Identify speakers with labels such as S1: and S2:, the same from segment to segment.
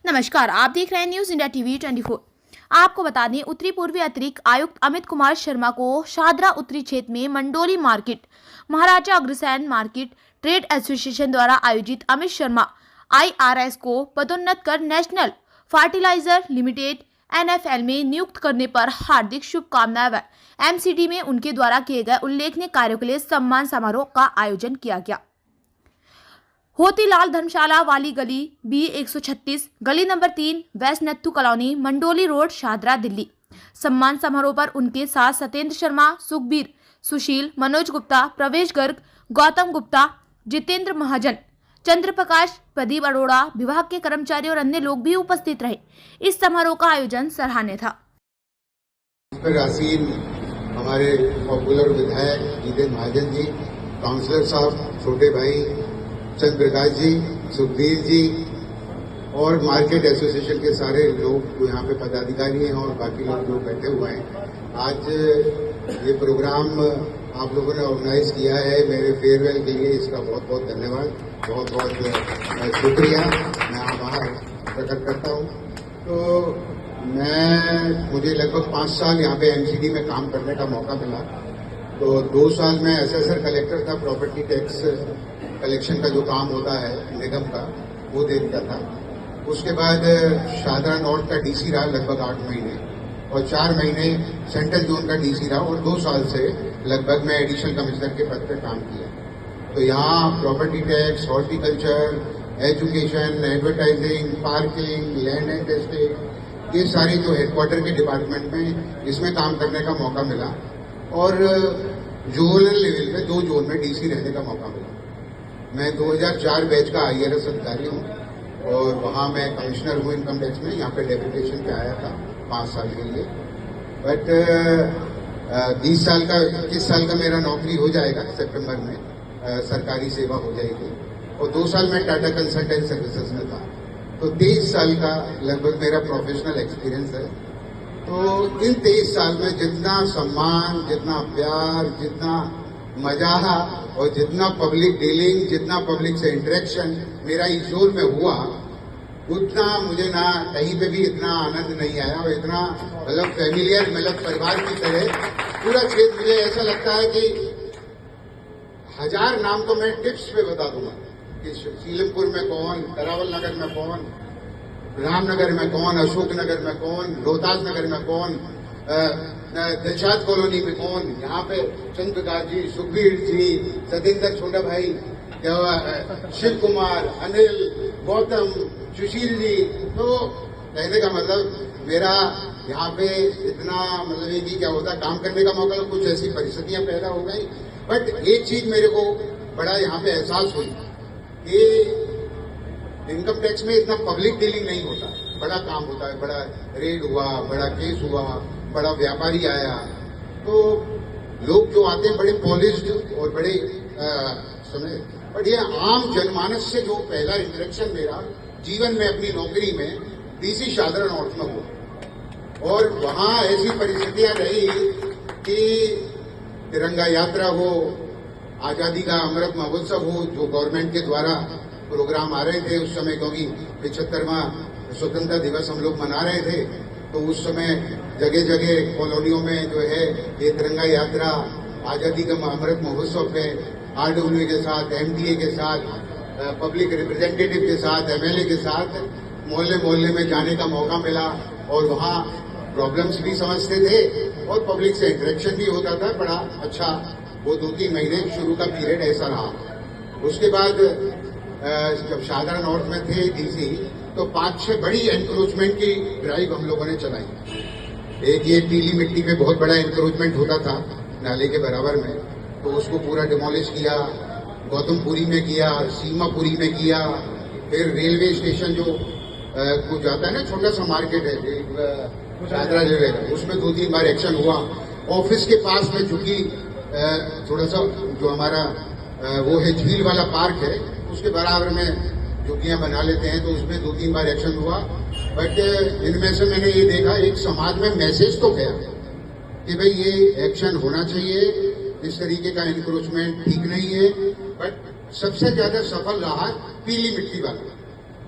S1: नमस्कार, आप देख रहे हैं न्यूज इंडिया टीवी 24। आपको बता दें, उत्तरी पूर्वी अतिरिक्त आयुक्त अमित कुमार शर्मा को शाहदरा उत्तरी क्षेत्र में Mandoli market, Maharaja Agrasen market trade association द्वारा आयोजित अमित शर्मा IRS को पदोन्नत कर नेशनल फर्टिलाइजर लिमिटेड NFL में नियुक्त करने पर हार्दिक शुभकामनाएं व MCD में उनके द्वारा किए गए उल्लेखनीय कार्यों के लिए सम्मान समारोह का आयोजन किया गया। होतीलाल धर्मशाला वाली गली B136 गली number 3 west Natthu colony Mandoli road Shahdara Delhi. सम्मान समारोह पर उनके साथ सत्येंद्र शर्मा, सुखबीर, सुशील, मनोज गुप्ता, प्रवेश गर्ग, गौतम गुप्ता, जितेंद्र महाजन, चंद्र प्रकाश, प्रदीप अरोड़ा, विभाग के कर्मचारी और अन्य लोग भी उपस्थित रहे। इस समारोह का आयोजन सराहनीय था।
S2: हमारे पॉपुलर विधायक जितेंद्र महाजन जी, काउंसलर साहब, छोटे भाई चंद्र प्रकाश जी, सुखबीर जी और मार्केट एसोसिएशन के सारे लोग जो यहाँ पे पदाधिकारी हैं और बाकी लोग जो बैठे हुए हैं। आज ये प्रोग्राम आप लोगों ने ऑर्गेनाइज किया है मेरे फेयरवेल के लिए, इसका बहुत बहुत धन्यवाद, बहुत बहुत शुक्रिया मैं आभार प्रकट करता हूँ। तो मुझे लगभग 5 साल यहाँ पे MCD में काम करने का मौका मिला। तो 2 साल में असेसर कलेक्टर था, प्रॉपर्टी टैक्स कलेक्शन का जो काम होता है निगम का वो देखता था। उसके बाद शाहदरा नॉर्थ का DC रहा लगभग 8 महीने और 4 महीने सेंट्रल जोन का DC रहा और 2 साल से लगभग मैं एडिशनल कमिश्नर के पद पर काम किया। तो यहाँ property tax, horticulture, education, advertising, parking, land and estate, ये सारी जो हेडक्वार्टर के डिपार्टमेंट में इसमें काम करने का मौका मिला और जोनल लेवल पे 2 जोन में DC रहने का मौका मिला। मैं 2004 बैच का IRS अधिकारी हूँ और वहाँ मैं कमिश्नर हूँ इनकम टैक्स में। यहाँ पे डेपुटेशन पे आया था 5 साल के लिए। बट 20 साल का मेरा नौकरी हो जाएगा सितंबर में, सरकारी सेवा हो जाएगी और 2 साल में टाटा कंसल्टेंट सर्विसेज में था। तो 23 साल का लगभग मेरा प्रोफेशनल एक्सपीरियंस है। तो इन 23 साल में जितना सम्मान, जितना प्यार, जितना मजा और जितना पब्लिक डीलिंग, जितना पब्लिक से इंटरेक्शन मेरा इस जोन में हुआ, उतना मुझे ना कहीं पे भी इतना आनंद नहीं आया और इतना मतलब फैमिलियर, मतलब परिवार की तरह पूरा क्षेत्र। मुझे ऐसा लगता है कि 1000 नाम तो मैं टिप्स पे बता दूंगा कि सीलमपुर में कौन, करावल नगर में कौन, रामनगर में कौन, अशोक नगर में कौन, रोहतास नगर में कौन, दिलशाद कॉलोनी में कौन, यहाँ पे चंद्र प्रकाश जी, सुखबीर जी, सत्येंद्र छोटा भाई, शिव कुमार, अनिल, गौतम, सुशील जी। तो कहने का मतलब मेरा यहाँ पे इतना मतलब ये क्या होता काम करने का मौका, कुछ ऐसी परिस्थितियां पैदा हो गई। बट एक चीज मेरे को बड़ा यहाँ पे एहसास हुई कि इनकम टैक्स में इतना पब्लिक डीलिंग नहीं होता, बड़ा काम होता है, बड़ा रेड हुआ, बड़ा केस हुआ, बड़ा व्यापारी आया, तो लोग जो आते हैं बड़े पॉलिश्ड और बड़े समय। बट ये आम जनमानस से जो पहला इंटरेक्शन मेरा जीवन में अपनी नौकरी में DC शाहदरा नॉर्थ में हुआ और वहां ऐसी परिस्थितियां रही कि तिरंगा यात्रा हो, आजादी का अमृत महोत्सव हो, जो गवर्नमेंट के द्वारा प्रोग्राम आ रहे थे उस समय, क्योंकि 75वां स्वतंत्रता दिवस हम लोग मना रहे थे। तो उस समय जगह जगह कॉलोनियों में जो है ये तिरंगा यात्रा, आजादी का अमृत महोत्सव पे RWA के साथ, MDA के साथ, पब्लिक रिप्रेजेंटेटिव के साथ, MLA के साथ मोहल्ले मोहल्ले में जाने का मौका मिला और वहाँ प्रॉब्लम्स भी समझते थे और पब्लिक से इंटरेक्शन भी होता था। बड़ा अच्छा वो 2-3 महीने शुरू का पीरियड ऐसा रहा। उसके बाद जब शाहदरा नॉर्थ में थे DC, तो 5-6 बड़ी एनक्रोचमेंट की ड्राइव हम लोगों ने चलाई। एक ये पीली मिट्टी पे बहुत बड़ा एनक्रोचमेंट होता था नाले के बराबर में, तो उसको पूरा डिमोलिश किया। गौतमपुरी में किया, सीमापुरी में किया, फिर रेलवे स्टेशन जो कुछ जाता है ना, छोटा सा मार्केट है शाहदरा रेलवे का, उसमें 2-3 बार एक्शन हुआ। ऑफिस के पास में झुकी थोड़ा सा जो हमारा वो है झील वाला पार्क है, उसके बराबर में झुग्गियां बना लेते हैं, तो उसमें 2-3 बार एक्शन हुआ। बट इनमें से मैंने ये देखा एक समाज में मैसेज तो गया कि भाई ये एक्शन होना चाहिए, इस तरीके का एनक्रोचमेंट ठीक नहीं है। बट सबसे ज्यादा सफल रहा पीली मिट्टी वाला।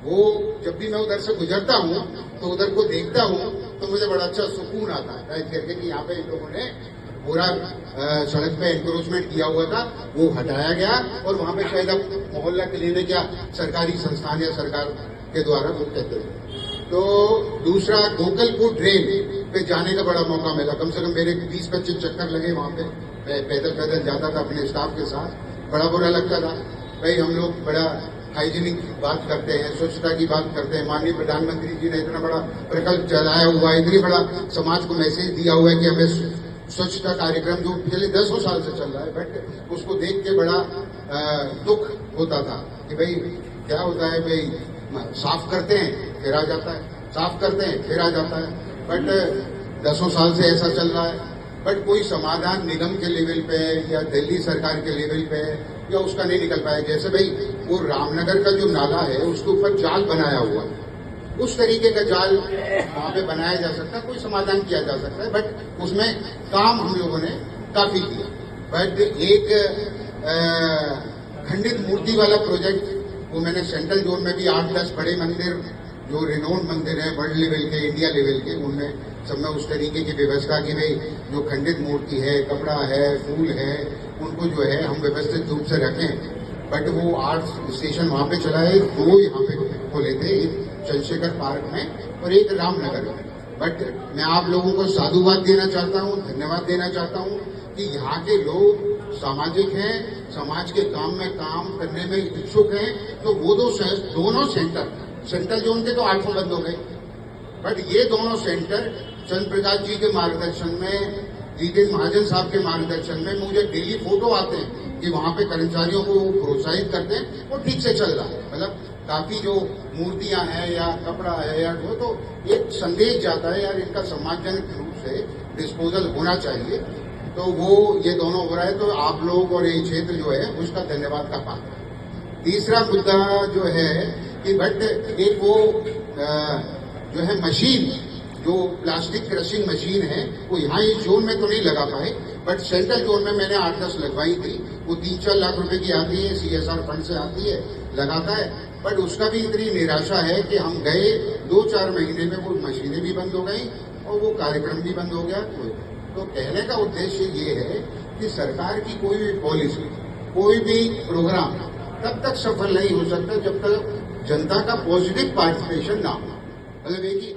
S2: वो जब भी मैं उधर से गुजरता हूँ तो उधर को देखता हूँ तो मुझे बड़ा अच्छा सुकून आता है करके कि यहाँ पे इन लोगों ने पूरा सड़क पे एनक्रोचमेंट किया हुआ था, वो हटाया गया और वहां पे शायद अब मोहल्ला क्लिनिक या सरकारी संस्थान या सरकार के द्वारा वो कहते हैं। तो दूसरा गोकलपुर ड्रेन पे जाने का बड़ा मौका मिला, कम से कम मेरे 20-25 चक्कर लगे वहां पे। मैं पैदल जाता था अपने स्टाफ के साथ, बड़ा बुरा लगता था। भाई हम लोग बड़ा हाइजीनिक की बात करते हैं, स्वच्छता की बात करते हैं, माननीय प्रधानमंत्री जी ने इतना बड़ा प्रकल्प चलाया हुआ है, इतनी बड़ा समाज को मैसेज दिया हुआ है कि हमें स्वच्छता कार्यक्रम जो पिछले 10 साल से चल रहा है, बट उसको देख के बड़ा दुख होता था कि भाई क्या होता है, भाई साफ करते हैं फिर आ जाता है, साफ करते हैं फिर आ जाता है, बट 10 साल से ऐसा चल रहा है। बट कोई समाधान निगम के लेवल पे या दिल्ली सरकार के लेवल पे या उसका नहीं निकल पाया। जैसे भाई वो रामनगर का जो नाला है उसके ऊपर जाल बनाया हुआ है, उस तरीके का जाल वहां पे बनाया जा सकता है, कोई समाधान किया जा सकता है, बट उसमें काम हम लोगों ने काफी किया। बट एक खंडित मूर्ति वाला प्रोजेक्ट वो मैंने सेंट्रल जोन में भी 8-10 बड़े मंदिर जो रिनोन मंदिर है वर्ल्ड लेवल के, इंडिया लेवल के, उनमें सब में उस तरीके की व्यवस्था की भाई जो खंडित मूर्ति है, कपड़ा है, फूल है, उनको जो है हम व्यवस्थित रूप से रखें। बट वो आर्ट स्टेशन वहां पे चला है, 2 यहाँ पे खोले थे, एक चंद्रशेखर पार्क में और एक रामनगर में। बट मैं आप लोगों को साधुवाद देना चाहता हूँ, धन्यवाद देना चाहता हूँ कि यहाँ के लोग सामाजिक हैं, समाज के काम में काम करने में इच्छुक हैं। तो वो दोनों सेंट्रल जोन के तो 800 बंद हो गए, बट ये दोनों सेंटर चंद्र प्रकाश जी के मार्गदर्शन में, जितेंद्र महाजन साहब के मार्गदर्शन में, मुझे डेली फोटो आते हैं कि वहां पे कर्मचारियों को प्रोत्साहित करते हैं, वो ठीक से चल रहा है। मतलब काफी जो मूर्तियां हैं या कपड़ा है या वो, तो एक संदेश जाता है यार इनका सम्मानजनक रूप से डिस्पोजल होना चाहिए। तो वो ये दोनों हो रहा है, तो आप लोग और ये क्षेत्र जो है उसका धन्यवाद का पात्र है। तीसरा मुद्दा जो है कि बट एक वो जो है मशीन, जो प्लास्टिक क्रशिंग मशीन है, वो यहाँ इस जोन में तो नहीं लगा पाए, बट सेंट्रल जोन में मैंने 8-10 लगवाई थी। वो 3-4 लाख रुपए की आती है, CSR फंड से आती है, लगाता है, बट उसका भी इतनी निराशा है कि हम गए 2-4 महीने में वो मशीनें भी बंद हो गई और वो कार्यक्रम भी बंद हो गया। तो कहने का उद्देश्य ये है कि सरकार की कोई भी पॉलिसी, कोई भी प्रोग्राम तब तक सफल नहीं हो सकता जब तक जनता का पॉजिटिव पार्टिसिपेशन ना हो। मतलब एक ही